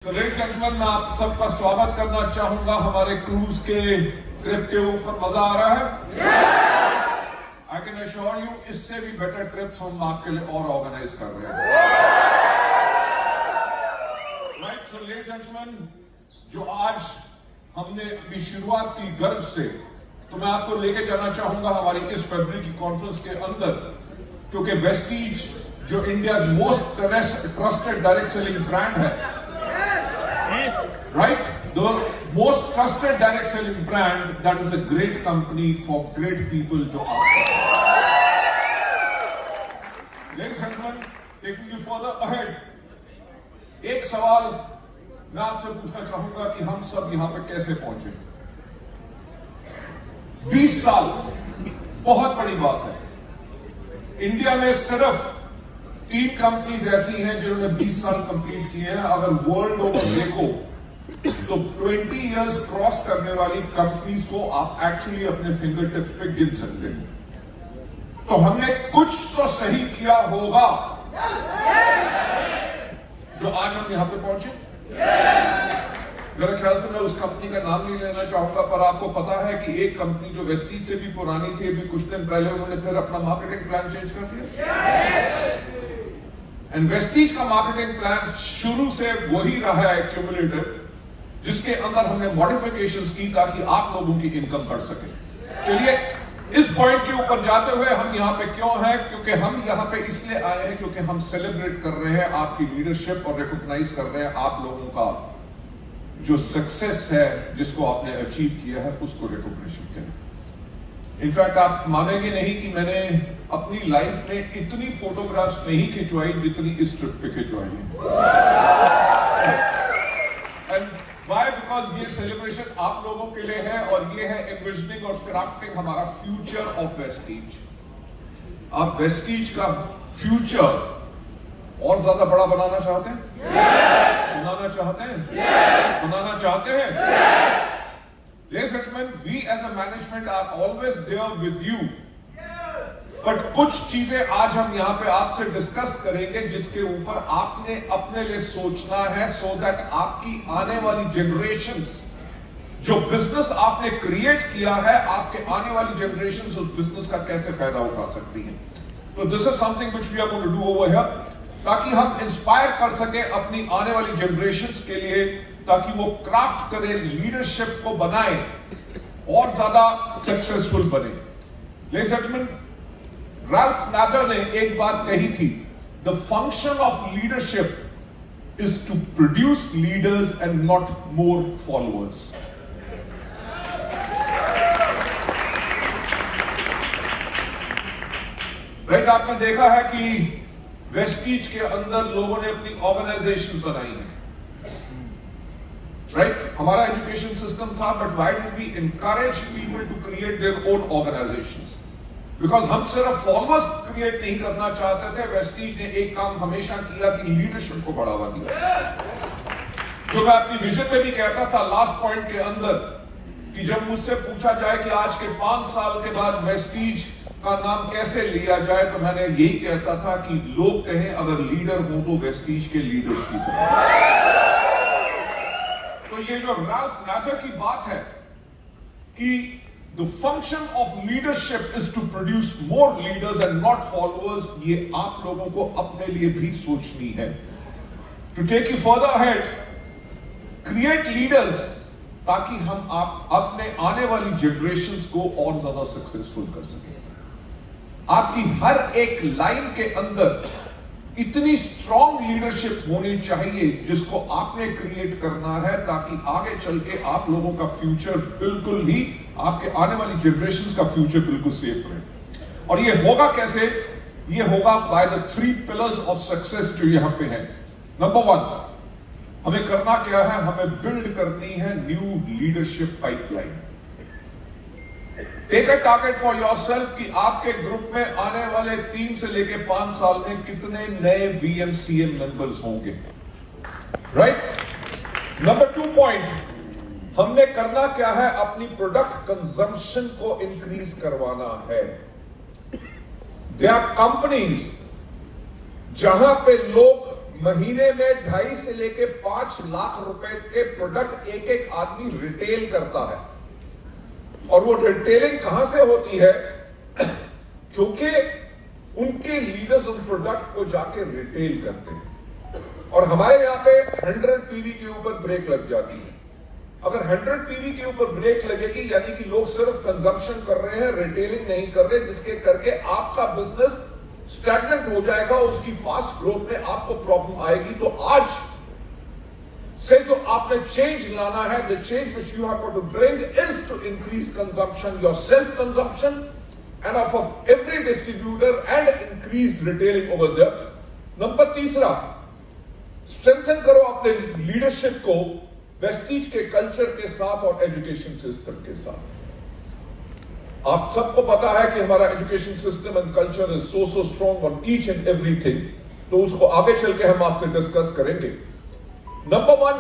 Ladies and gentleman, मैं आप सबका स्वागत करना चाहूंगा। हमारे क्रूज के ट्रिप के ऊपर मजा आ रहा है। आई कैन अश्योर यू, इससे भी बेटर ट्रिप्स हम आपके लिए और ऑर्गेनाइज कर रहे हैं। Right, so ladies and gentleman, जो आज हमने अभी शुरुआत की गर्व से, तो मैं आपको लेके जाना चाहूंगा हमारी इस फरवरी की कॉन्फ्रेंस के अंदर, क्योंकि वेस्टीज जो India most trusted direct selling brand है, right? The most trusted direct selling brand, that is a great company for great people to operate. Ladies and gentlemen, taking you further ahead, एक सवाल मैं आपसे पूछना चाहूंगा कि हम सब यहां पे कैसे पहुंचे। 20 साल बहुत बड़ी बात है। इंडिया में सिर्फ 3 कंपनीज ऐसी हैं जिन्होंने 20 साल कंप्लीट किए हैं। अगर वर्ल्ड ओवर देखो तो 20 इयर्स क्रॉस करने वाली कंपनीज को आप एक्चुअली अपने फिंगर टिप्स पे गिन सकते हैं। तो हमने कुछ तो सही किया होगा जो आज हम यहां पे पहुंचे। मेरे ख्याल से मैं उस कंपनी का नाम नहीं लेना चाहूंगा, पर आपको पता है कि एक कंपनी जो वेस्टीज से भी पुरानी थी, अभी कुछ दिन पहले उन्होंने फिर अपना मार्केटिंग प्लान चेंज कर दिया। एंड वेस्टीज का मार्केटिंग प्लान शुरू से वही रहा है, क्यूमुलेटिव, जिसके अंदर हमने मॉडिफिकेशंस की ताकि आप लोगों की इनकम बढ़ सके। चलिए, इस पॉइंट के ऊपर जाते हुए हम यहां पे क्यों हैं? क्योंकि हम यहां पे इसलिए आए हैं क्योंकि हम सेलिब्रेट कर रहे हैं आपकी लीडरशिप और रिकॉग्नाइज कर रहे हैं आप लोगों का जो सक्सेस है, जिसको आपने अचीव किया है, उसको रिकॉग्निशन करें। इनफैक्ट आप मानेंगे नहीं कि मैंने अपनी लाइफ में इतनी फोटोग्राफ्स नहीं खिंचवाई जितनी इस ट्रिप पे खिंचवाई है। And why? बिकॉज ये सेलिब्रेशन आप लोगों के लिए है और ये है एनविजनिंग और क्राफ्टिंग हमारा फ्यूचर ऑफ वेस्टीज। आप वेस्टीज का फ्यूचर और ज्यादा बड़ा बनाना चाहते हैं? बनाना चाहते हैं? बनाना चाहते हैं? Ladies and gentlemen, we as a management are always there with you. But कुछ चीजें आज हम यहां पे आपसे डिस्कस करेंगे जिसके ऊपर आपने अपने लिए सोचना है, सो दैट आपकी आने वाली जनरेशंस, जो बिजनेस आपने क्रिएट किया है, आपके आने वाली जनरेशंस उस बिजनेस का कैसे फायदा उठा सकती हैं। तो this is something which we are going to do over here, ताकि हम इंस्पायर कर सके अपनी आने वाली जनरेशंस के लिए, ताकि वो क्राफ्ट करें, लीडरशिप को बनाए और ज्यादा सक्सेसफुल बने। Ladies and gentleman, Ralph Nader ने एक बात कही थी, the function of leadership is to produce leaders and not more followers. Right, आपने देखा है कि वेस्टीज के अंदर लोगों ने अपनी ऑर्गेनाइजेशन बनाई है। राइट, हमारा एजुकेशन सिस्टम था, but why did we encourage people to create their own organisations? Because हम सिर्फ फॉलोअर्स क्रिएट नहीं करना चाहते थे। वेस्टीज ने एक काम हमेशा किया कि लीडरशिप को बढ़ावा दिया। जो मैं अपनी विजन में भी कहता था लास्ट पॉइंट के अंदर, कि जब मुझसे पूछा जाए कि आज के 5 साल के बाद वेस्टीज का नाम कैसे लिया जाए, तो मैंने यही कहता था कि लोग कहें अगर लीडर हो तो वेस्टीज के लीडर्स की तरह। तो ये जो राल्फ नादर की बात है कि the function of leadership is to produce more leaders and not followers, ये आप लोगों को अपने लिए भी सोचनी है। To take you further ahead, create leaders ताकि हम आप अपने आने वाली जनरेशंस को और ज्यादा सक्सेसफुल कर सकें। आपकी हर एक लाइन के अंदर इतनी स्ट्रॉन्ग लीडरशिप होनी चाहिए जिसको आपने क्रिएट करना है, ताकि आगे चल के आप लोगों का फ्यूचर बिल्कुल ही, आपके आने वाली जनरेशंस का फ्यूचर बिल्कुल सेफ रहे। और ये होगा कैसे? ये होगा by the 3 pillars of success जो यहां पे है। नंबर 1, हमें करना क्या है? हमें बिल्ड करनी है new leadership pipeline. Take a target for yourself कि आपके ग्रुप में आने वाले 3 से लेके 5 साल में कितने नए VMCA मेंबर्स होंगे। राइट, नंबर 2 पॉइंट, हमने करना क्या है? अपनी प्रोडक्ट कंजम्पशन को इंक्रीज करवाना है। देयर आर कंपनीज जहां पे लोग महीने में 2.5 से लेके 5 लाख रुपए के प्रोडक्ट एक एक आदमी रिटेल करता है। और वो रिटेलिंग कहां से होती है? क्योंकि उनके लीडर्स उन प्रोडक्ट को जाके रिटेल करते हैं। और हमारे यहां पे 100 पीवी के ऊपर ब्रेक लग जाती है। अगर 100 पीवी के ऊपर ब्रेक लगेगी यानी कि लोग सिर्फ कंजम्पशन कर रहे हैं, रिटेलिंग नहीं कर रहे, जिसके करके आपका बिजनेस स्टैग्नेंट हो जाएगा, उसकी फास्ट ग्रोथ में आपको प्रॉब्लम आएगी। तो आज से जो आपने चेंज लाना है, the change which you have to bring is to increase consumption, yourself consumption and of every distributor and increase retailing over there. Number तीसरा, स्ट्रेंथन करो अपने लीडरशिप को वेस्टीज के कल्चर के साथ और एजुकेशन सिस्टम के साथ। आप सबको पता है कि हमारा education system and culture is so strong on each and everything, तो उसको आगे चल के हम आपसे डिस्कस करेंगे। नंबर 1,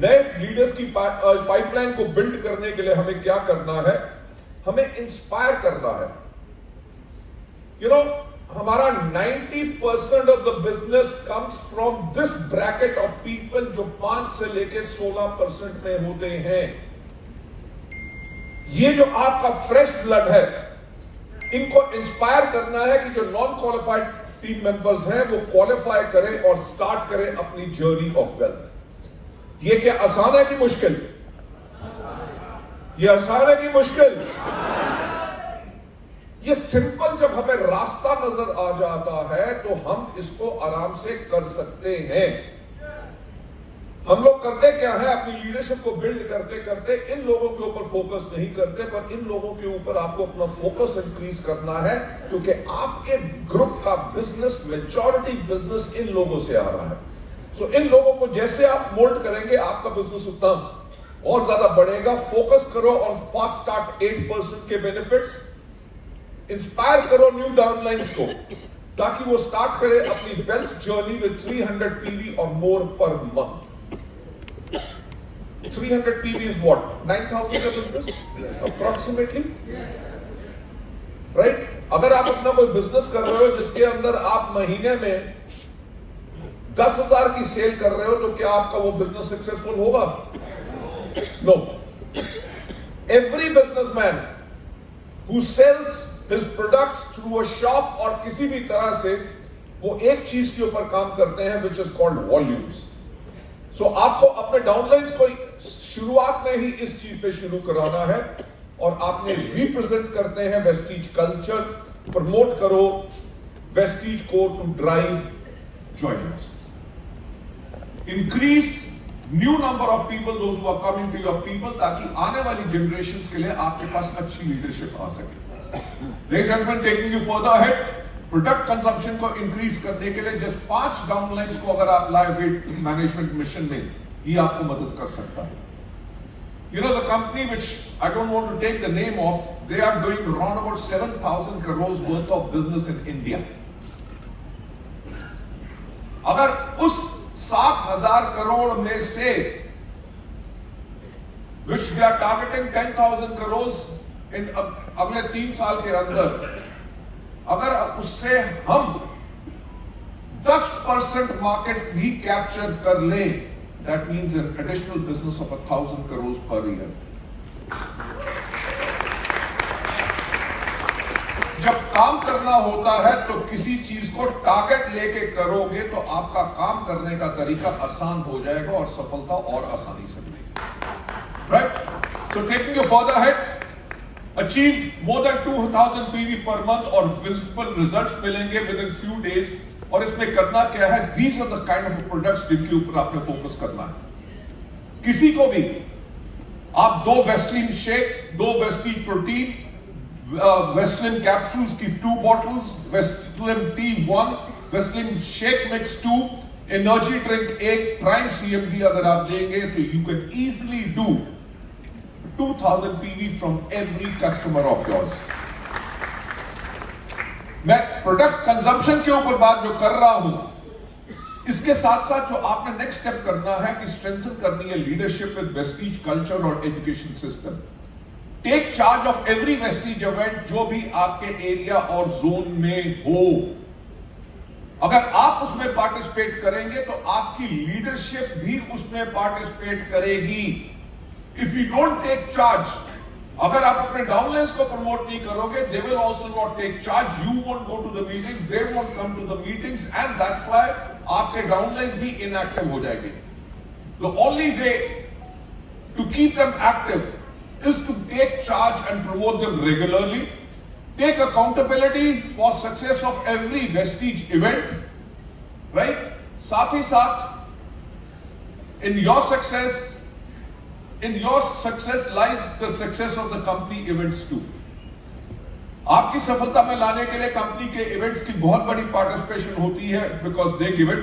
नए लीडर्स की पाइपलाइन को बिल्ड करने के लिए हमें क्या करना है? हमें इंस्पायर करना है। यू नो, हमारा 90% of the business comes from this bracket of people जो 5 से लेके 16% में होते हैं। ये जो आपका फ्रेश ब्लड है, इनको इंस्पायर करना है कि जो नॉन क्वालिफाइड टीम मेंबर्स हैं वो क्वालिफाई करें और स्टार्ट करें अपनी जर्नी ऑफ वेल्थ। ये क्या आसान है कि मुश्किल? ये आसान है कि मुश्किल? ये सिंपल जब हमें रास्ता नजर आ जाता है तो हम इसको आराम से कर सकते हैं। हम लोग करते क्या है, अपनी लीडरशिप को बिल्ड करते करते इन लोगों के ऊपर फोकस नहीं करते, पर इन लोगों के ऊपर आपको अपना फोकस इंक्रीज करना है, क्योंकि आपके ग्रुप का बिजनेस, मेजॉरिटी बिजनेस इन लोगों से आ रहा है। सो इन लोगों को जैसे आप मोल्ड करेंगे, आपका बिजनेस उतना और ज्यादा बढ़ेगा। फोकस करो और फास्ट स्टार्ट 8% के बेनिफिट्स। इंस्पायर करो न्यू डाउनलाइंस को ताकि वो स्टार्ट करे अपनी वेल्थ जर्नी विद 300 पीवी और मोर per month. 300 PV is what? 9,000 का बिजनेस अप्रोक्सीमेटली, राइट? अगर आप अपना कोई बिजनेस कर रहे हो जिसके अंदर आप महीने में 10,000 की सेल कर रहे हो, तो क्या आपका वो बिजनेस सक्सेसफुल होगा? No. Every businessman who sells his products through a shop और किसी भी तरह से, वो एक चीज के ऊपर काम करते हैं which is called volumes। So आपको अपने डाउनलाइंस को शुरुआत में ही इस चीज पे शुरू कराना है और आपने रिप्रेजेंट करते हैं वेस्टीज कल्चर। प्रमोट करो वेस्टीज को to drive joinings. Increase new number of people those who are coming to your people, ताकि आने वाली जनरेशंस के लिए आपके पास अच्छी लीडरशिप आ सके। Ladies and gentlemen, taking you further ahead, product consumption को इंक्रीज करने के लिए जस्ट 5 डाउनलाइंस को अगर आप लाए वेट मैनेजमेंट मिशन में, ये आपको मदद कर सकता है। You know the company which I don't want to take the name of, they are doing around about 7,000 crores worth of business in India. अगर उस 7,000 करोड़ में से which they are targeting 10,000 crores इन अगले 3 साल के अंदर, अगर उससे हम 10% मार्केट भी कैप्चर कर ले, that means an additional business of 1,000 crore per year. जब काम करना होता है तो किसी चीज को टारगेट लेके करोगे तो आपका काम करने का तरीका आसान हो जाएगा और सफलता और आसानी से मिलेगी, right? So taking you further ahead, achieve more than 2,000 PV पर मंथ और विजिबल रिजल्ट्स मिलेंगे विद इन फ्यू डेज। और इसमें करना क्या है? These are the kind of products जिनके ऊपर आपने फोकस करना है। किसी को भी आप 2 Vaseline shake, 2 Vaseline protein, Vaseline capsules की 2 bottles, Vaseline T 1, Vaseline shake mix 2, energy drink 1, prime CMD अगर आप देंगे तो you can easily do 2,000 PV from every customer of yours। मैं प्रोडक्ट कंजम्पशन के ऊपर बात जो कर रहा हूं, इसके साथ साथ जो आपने नेक्स्ट स्टेप करना है कि स्ट्रेंथन करनी है लीडरशिप विद वेस्टीज कल्चर और education system. Take charge of every Vestige event जो भी आपके एरिया और जोन में हो। अगर आप उसमें पार्टिसिपेट करेंगे तो आपकी लीडरशिप भी उसमें पार्टिसिपेट करेगी। If you don't take charge, अगर आप अपने डाउनलाइंस को प्रमोट नहीं करोगे, they will also not take charge, you won't go to the meetings, they won't come to the meetings, and that's why आपके डाउनलाइंस भी इनएक्टिव हो जाएंगे। The only way to keep them active is to take charge and promote them regularly. Take accountability for success of every Vestige event, right? साथ ही साथ, in your success lies the success of the company events too. आपकी सफलता में लाने के लिए company के events की बहुत बड़ी पार्टिसिपेशन होती है, बिकॉज दे गिव इट।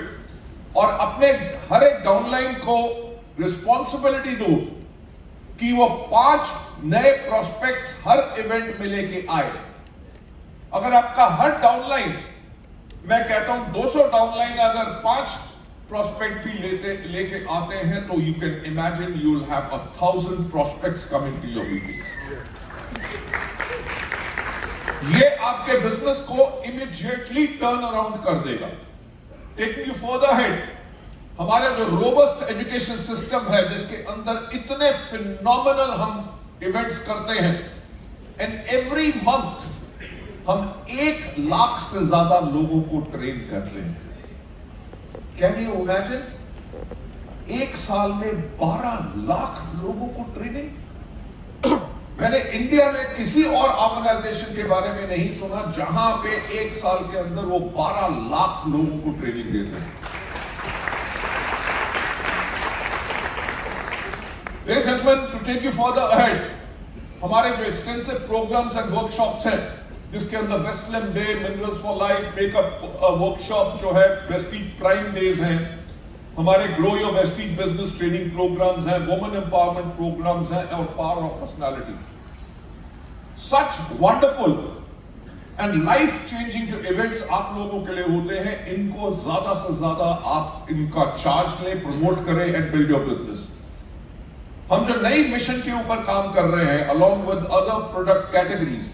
और अपने हर एक डाउनलाइन को रिस्पॉन्सिबिलिटी दो कि वो 5 नए प्रोस्पेक्ट्स हर इवेंट में लेके आए। अगर आपका हर डाउनलाइन, मैं कहता हूं 200 डाउनलाइन, अगर 5 प्रोस्पेक्ट भी लेके आते हैं तो you can imagine you will have 1000 prospects coming to your meetings. ये आपके बिजनेस को इमीडिएटली टर्न अराउंड कर देगा। टेकिंग यू फर्दर हेड, हमारा जो रोबस्ट एजुकेशन सिस्टम है, जिसके अंदर इतने फिनोमिनल हम इवेंट्स करते हैं, एंड एवरी मंथ हम 1 लाख से ज्यादा लोगों को ट्रेन करते हैं। Can you imagine? 1 साल में 12 लाख लोगों को ट्रेनिंग। मैंने इंडिया में किसी और ऑर्गेनाइजेशन के बारे में नहीं सुना जहां पे 1 साल के अंदर वो 12 लाख लोगों को ट्रेनिंग देते हैं। Ladies and gentlemen, to take you further ahead, हमारे जो एक्सटेंसिव प्रोग्राम्स एंड वर्कशॉप्स हैं, जिसके अंदर Westland day, minerals for life, makeup workshop जो है, वेस्टीज प्राइम डेज हैं, हमारे grow your Vestige business training programmes हैं, वुमेन एम्पावरमेंट प्रोग्राम्स हैं, और power of personality. Such wonderful and life changing जो इवेंट्स आप लोगों के लिए होते हैं, इनको ज्यादा से ज्यादा आप इनका चार्ज लें, प्रमोट करें एंड बिल्ड योर बिजनेस। हम जो नई मिशन के ऊपर काम कर रहे हैं, along with other product categories,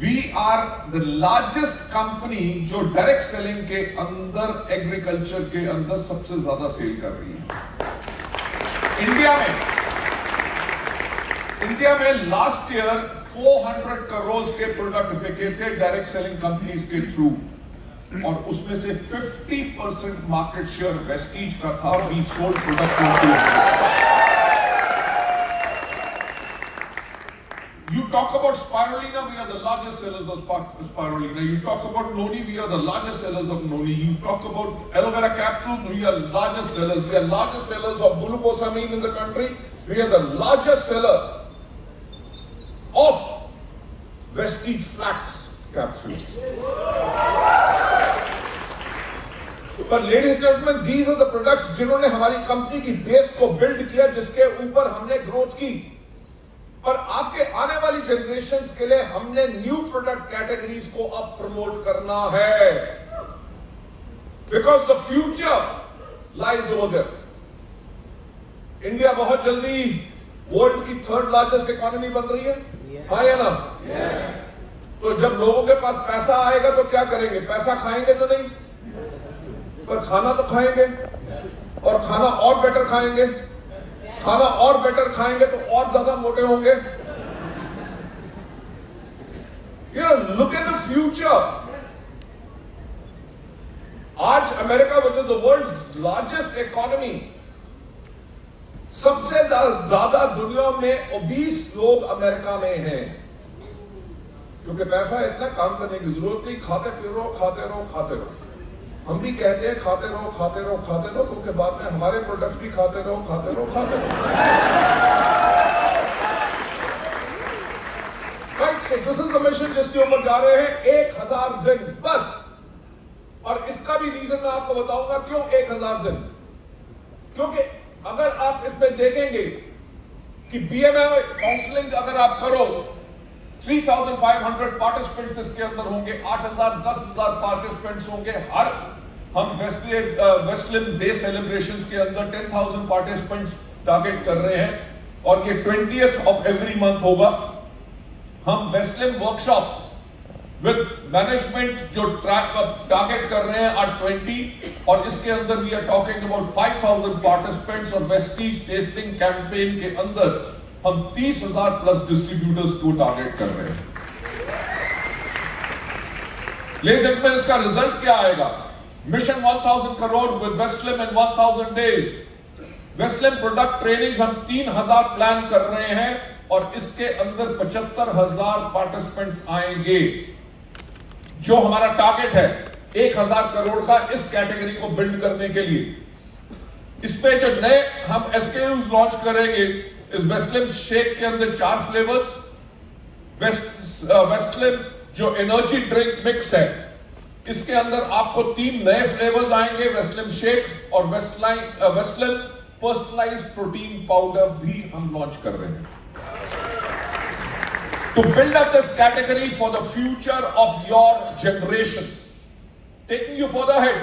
we are the largest company जो डायरेक्ट सेलिंग के अंदर, एग्रीकल्चर के अंदर सबसे ज्यादा सेल कर रही है। इंडिया में लास्ट ईयर 400 करोड़ के प्रोडक्ट बिके थे डायरेक्ट सेलिंग कंपनीज के थ्रू, और उसमें से 50% मार्केट शेयर वेस्टीज का था। We sold product. You talk about Spirulina, we are the largest sellers of Spirulina. You talk about Noni, we are the largest sellers of Noni. You talk about aloe vera capsules, we are largest sellers. We are largest sellers of glucosamine in the country. We are the largest seller of Vestige flax capsules. But ladies and gentlemen, these are the products जिन्होंने हमारी company की base को build किया, जिसके ऊपर हमने growth की। पर आपके आने वाली जनरेशंस के लिए हमने न्यू प्रोडक्ट कैटेगरीज को अब प्रमोट करना है, because the future lies over there. India बहुत जल्दी वर्ल्ड की 3rd लार्जेस्ट इकोनॉमी बन रही है, हाँ या ना? तो जब लोगों के पास पैसा आएगा तो क्या करेंगे? पैसा खाएंगे तो नहीं, पर खाना तो खाएंगे, और खाना और बेटर खाएंगे। खाना और बेटर खाएंगे तो और ज्यादा मोटे होंगे। Look at the future. आज America, which is the world's largest economy, सबसे ज्यादा दुनिया में ओबीस लोग अमेरिका में हैं, क्योंकि पैसा इतना, काम करने की जरूरत नहीं, खाते पी रहो, खाते रहो, खाते रहो। हम भी कहते हैं खाते रहो, खाते रहो, खाते रहो, क्योंकि बाद में हमारे प्रोडक्ट्स भी खाते रहो, खाते रहो, खाते रहो। Right, so this is the mission जिसके ऊपर जा रहे हैं। 1000 दिन बस। और इसका भी रीजन मैं आपको बताऊंगा क्यों 1000 दिन। क्योंकि अगर आप इसमें देखेंगे कि बीएमए काउंसलिंग अगर आप करो, 3,500 पार्टिसिपेंट्स इसके अंदर होंगे, 8,000 10,000 पार्टिसिपेंट्स होंगे। हर हम वेस्टलैंड डे सेलिब्रेशंस के अंदर 10,000 पार्टिसिपेंट्स टारगेट कर रहे हैं, और ये 20th ऑफ एवरी मंथ होगा। हम वेस्टलैंड वर्कशॉप्स विद मैनेजमेंट जो टारगेट कर रहे हैं आर 20 और इसके अंदर we are talking about 5000 participants और वेस्टीज टेस्टिंग कैंपेन के अंदर हम 30,000 प्लस डिस्ट्रीब्यूटर्स को टारगेट कर रहे हैं। लेडीज एंड जेंटलमैन, इसका रिजल्ट क्या आएगा? मिशन 1000 करोड़ विद वेस्टलिम इन 1000 डेज। वेस्टलिम प्रोडक्ट ट्रेनिंग्स हम 3000 प्लान कर रहे हैं और इसके अंदर 75,000 पार्टिसिपेंट्स आएंगे। जो हमारा टारगेट है 1000 करोड़ का इस कैटेगरी को बिल्ड करने के लिए। इस पे जो नए हम एसकेयूज लॉन्च करेंगे, इस वेस्टलिम शेक के अंदर 4 फ्लेवर्स, वेस्टलिम जो एनर्जी ड्रिंक मिक्स है इसके अंदर आपको 3 नए फ्लेवर्स आएंगे, वेस्टलिम शेक और वेस्टलिम पर्सनलाइज्ड प्रोटीन पाउडर भी हम लॉन्च कर रहे हैं। To build up this category for the future of your generations. Taking you further ahead,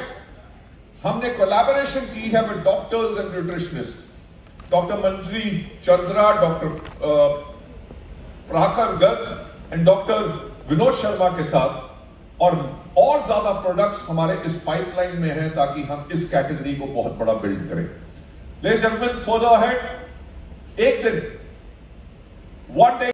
हमने collaboration की है with doctors and nutritionists. Dr. Manjri Chandra, Dr. Prakar Garg and Dr. Vinod Sharma के साथ और ज्यादा प्रोडक्ट्स हमारे इस pipeline में हैं ताकि हम इस कैटेगरी को बहुत बड़ा बिल्ड करें। Ladies and gentlemen, further ahead, एक दिन, one day